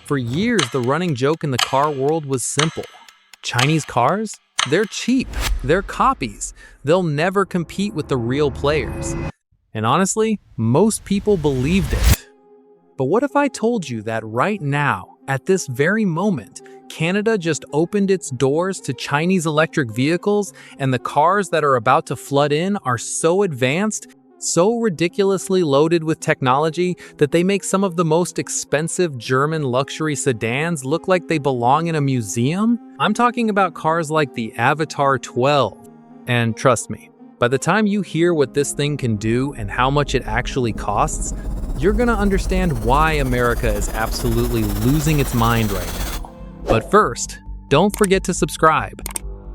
For years, the running joke in the car world was simple. Chinese cars? They're cheap. They're copies. They'll never compete with the real players. And honestly, most people believed it. But what if I told you that right now, at this very moment, Canada just opened its doors to Chinese electric vehicles, and the cars that are about to flood in are so advanced, so ridiculously loaded with technology that they make some of the most expensive German luxury sedans look like they belong in a museum? I'm talking about cars like the Avatr 12. And trust me, by the time you hear what this thing can do and how much it actually costs, you're gonna understand why America is absolutely losing its mind right now. But first, don't forget to subscribe.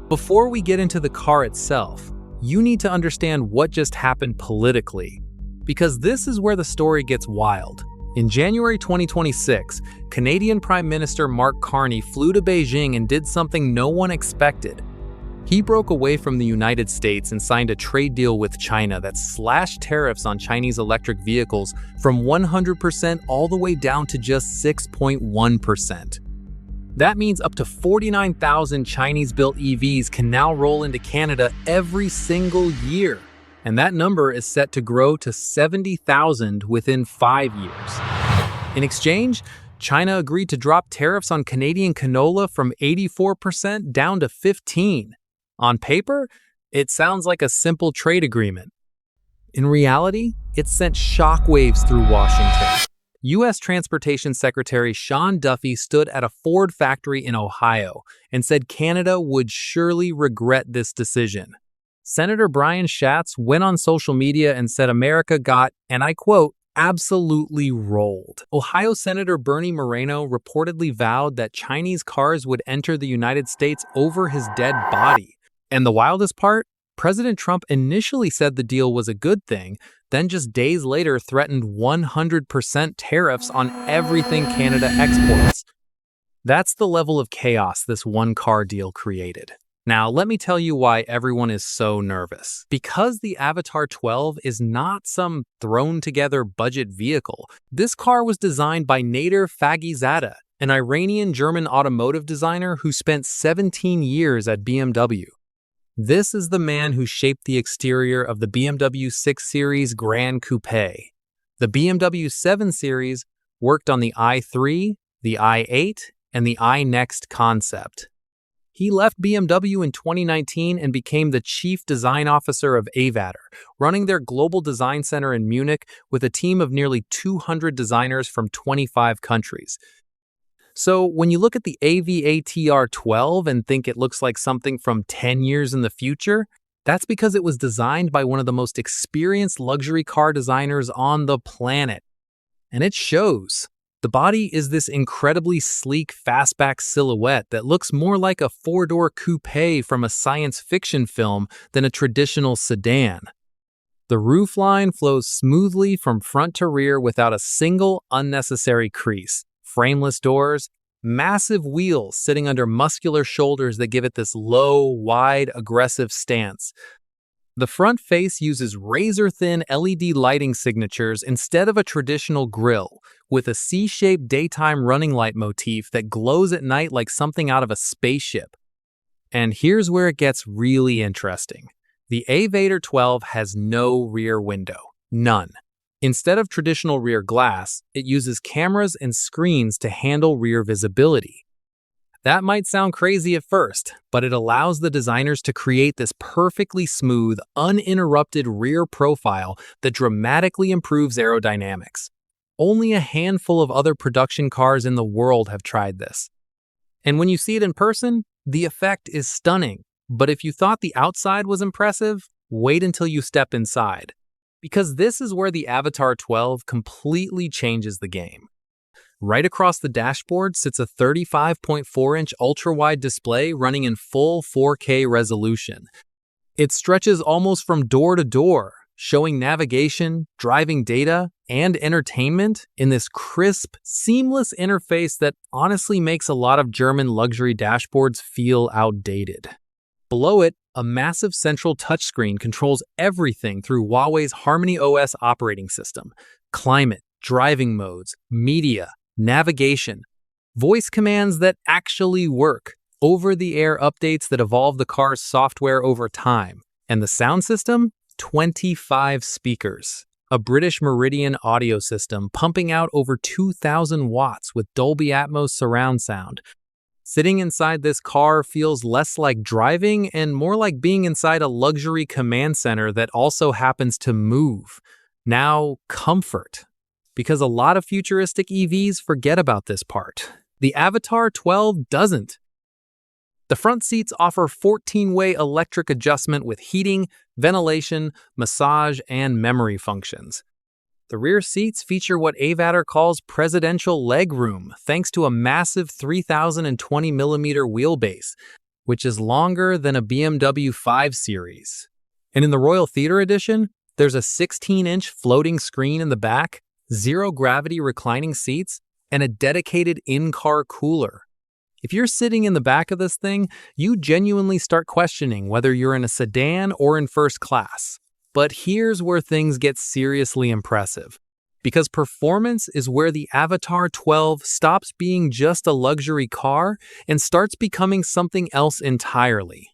Before we get into the car itself, you need to understand what just happened politically, because this is where the story gets wild. In January 2026, Canadian Prime Minister Mark Carney flew to Beijing and did something no one expected. He broke away from the United States and signed a trade deal with China that slashed tariffs on Chinese electric vehicles from 100% all the way down to just 6.1%. That means up to 49,000 Chinese-built EVs can now roll into Canada every single year, and that number is set to grow to 70,000 within 5 years. In exchange, China agreed to drop tariffs on Canadian canola from 84% down to 15%. On paper, it sounds like a simple trade agreement. In reality, it sent shockwaves through Washington. U.S. Transportation Secretary Sean Duffy stood at a Ford factory in Ohio and said Canada would surely regret this decision. Senator Brian Schatz went on social media and said America got, and I quote, absolutely rolled. Ohio Senator Bernie Moreno reportedly vowed that Chinese cars would enter the United States over his dead body. And the wildest part? President Trump initially said the deal was a good thing, then just days later threatened 100% tariffs on everything Canada exports. That's the level of chaos this one-car deal created. Now, let me tell you why everyone is so nervous. Because the Avatr 12 is not some thrown-together budget vehicle. This car was designed by Nader Fagizadeh, an Iranian-German automotive designer who spent 17 years at BMW. This is the man who shaped the exterior of the BMW 6 Series Gran Coupe. The BMW 7 Series worked on the i3, the i8, and the iNext concept. He left BMW in 2019 and became the chief design officer of Avatr, running their global design center in Munich with a team of nearly 200 designers from 25 countries. So when you look at the Avatr 12 and think it looks like something from 10 years in the future, that's because it was designed by one of the most experienced luxury car designers on the planet. And it shows. The body is this incredibly sleek fastback silhouette that looks more like a four-door coupe from a science fiction film than a traditional sedan. The roofline flows smoothly from front to rear without a single unnecessary crease. Frameless doors, massive wheels sitting under muscular shoulders that give it this low, wide, aggressive stance. The front face uses razor-thin LED lighting signatures instead of a traditional grille, with a C-shaped daytime running light motif that glows at night like something out of a spaceship. And here's where it gets really interesting. The Avatr 12 has no rear window. None. Instead of traditional rear glass, it uses cameras and screens to handle rear visibility. That might sound crazy at first, but it allows the designers to create this perfectly smooth, uninterrupted rear profile that dramatically improves aerodynamics. Only a handful of other production cars in the world have tried this. And when you see it in person, the effect is stunning. But if you thought the outside was impressive, wait until you step inside. Because this is where the Avatr 12 completely changes the game. Right across the dashboard sits a 35.4-inch ultra-wide display running in full 4K resolution. It stretches almost from door to door, showing navigation, driving data, and entertainment in this crisp, seamless interface that honestly makes a lot of German luxury dashboards feel outdated. Below it, a massive central touchscreen controls everything through Huawei's Harmony OS operating system: climate, driving modes, media, navigation. voice commands that actually work, over-the-air updates that evolve the car's software over time, and the sound system? 25 speakers. A British Meridian audio system pumping out over 2,000 watts with Dolby Atmos surround sound. Sitting inside this car feels less like driving and more like being inside a luxury command center that also happens to move. Now, comfort. Because a lot of futuristic EVs forget about this part. The Avatr 12 doesn't. The front seats offer 14-way electric adjustment with heating, ventilation, massage, and memory functions. The rear seats feature what Avatr calls presidential legroom, thanks to a massive 3,020mm wheelbase, which is longer than a BMW 5 Series. And in the Royal Theater Edition, there's a 16-inch floating screen in the back, zero-gravity reclining seats, and a dedicated in-car cooler. If you're sitting in the back of this thing, you genuinely start questioning whether you're in a sedan or in first class. But here's where things get seriously impressive. Because performance is where the Avatr 12 stops being just a luxury car and starts becoming something else entirely.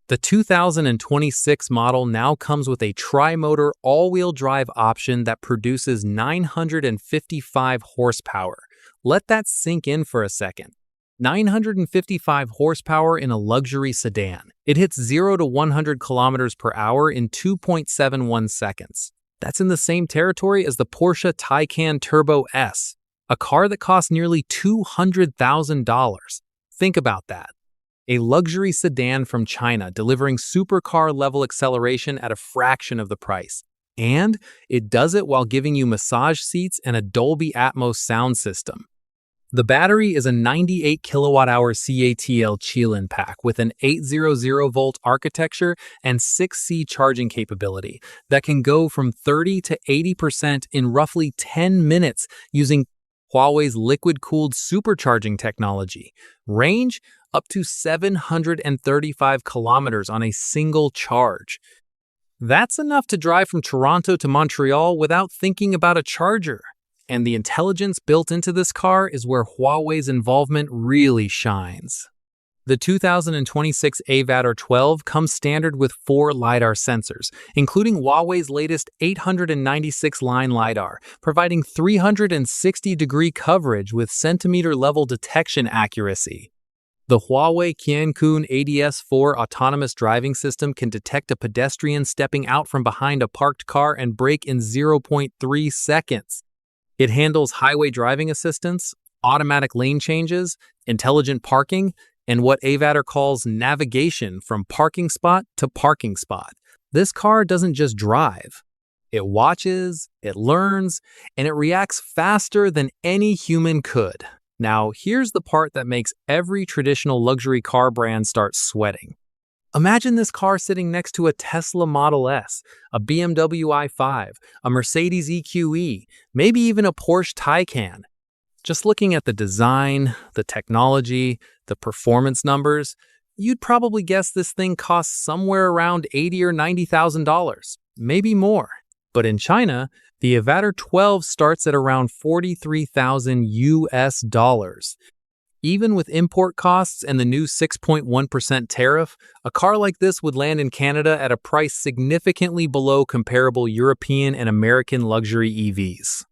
The 2026 model now comes with a tri-motor all-wheel drive option that produces 955 horsepower. Let that sink in for a second. 955 horsepower in a luxury sedan. It hits 0 to 100 kilometers per hour in 2.71 seconds. That's in the same territory as the Porsche Taycan Turbo S, a car that costs nearly $200,000. Think about that. A luxury sedan from China delivering supercar-level acceleration at a fraction of the price. And it does it while giving you massage seats and a Dolby Atmos sound system. The battery is a 98 kilowatt-hour CATL Qilin pack with an 800-volt architecture and 6C charging capability that can go from 30 to 80% in roughly 10 minutes using Huawei's liquid-cooled supercharging technology. Range up to 735 kilometers on a single charge. That's enough to drive from Toronto to Montreal without thinking about a charger. And the intelligence built into this car is where Huawei's involvement really shines. The 2026 Avatr 12 comes standard with 4 LiDAR sensors, including Huawei's latest 896-line LiDAR, providing 360-degree coverage with centimeter-level detection accuracy. The Huawei Qiankun ADS-4 autonomous driving system can detect a pedestrian stepping out from behind a parked car and brake in 0.3 seconds. It handles highway driving assistance, automatic lane changes, intelligent parking, and what Avatr calls navigation from parking spot to parking spot. This car doesn't just drive. It watches, it learns, and it reacts faster than any human could. Now, here's the part that makes every traditional luxury car brand start sweating. Imagine this car sitting next to a Tesla Model S, a BMW i5, a Mercedes EQE, maybe even a Porsche Taycan. Just looking at the design, the technology, the performance numbers, you'd probably guess this thing costs somewhere around $80,000 or $90,000, maybe more. But in China, the Avatr 12 starts at around $43,000. Even with import costs and the new 6.1% tariff, a car like this would land in Canada at a price significantly below comparable European and American luxury EVs.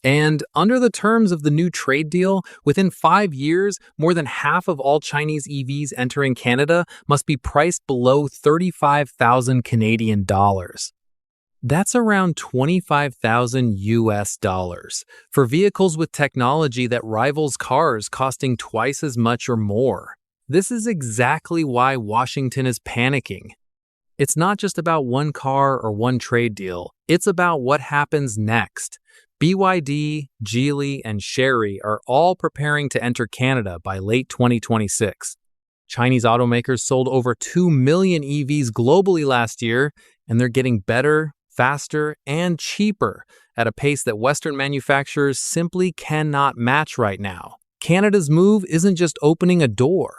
And under the terms of the new trade deal, within 5 years, more than half of all Chinese EVs entering Canada must be priced below 35,000 Canadian dollars. That's around $25,000 for vehicles with technology that rivals cars costing twice as much or more. This is exactly why Washington is panicking. It's not just about one car or one trade deal. It's about what happens next. BYD, Geely, and Chery are all preparing to enter Canada by late 2026. Chinese automakers sold over 2 million EVs globally last year, and they're getting better, faster, and cheaper at a pace that Western manufacturers simply cannot match right now. Canada's move isn't just opening a door.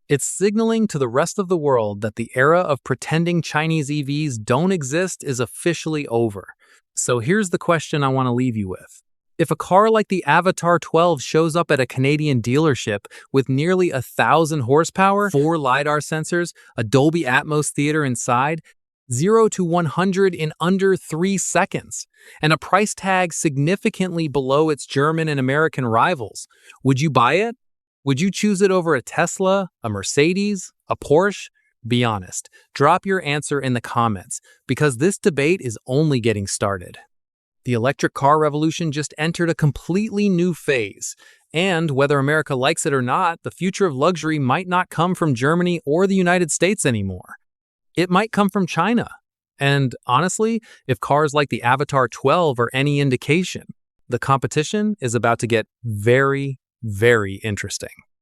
It's signaling to the rest of the world that the era of pretending Chinese EVs don't exist is officially over. So here's the question I want to leave you with. If a car like the Avatr 12 shows up at a Canadian dealership with nearly 1,000 horsepower, 4 LiDAR sensors, a Dolby Atmos theater inside, 0 to 100 in under 3 seconds, and a price tag significantly below its German and American rivals, would you buy it? Would you choose it over a Tesla, a Mercedes, a Porsche? Be honest. Drop your answer in the comments, because this debate is only getting started. The electric car revolution just entered a completely new phase. And whether America likes it or not, the future of luxury might not come from Germany or the United States anymore. It might come from China. And honestly, if cars like the Avatr 12 are any indication, the competition is about to get very, very interesting.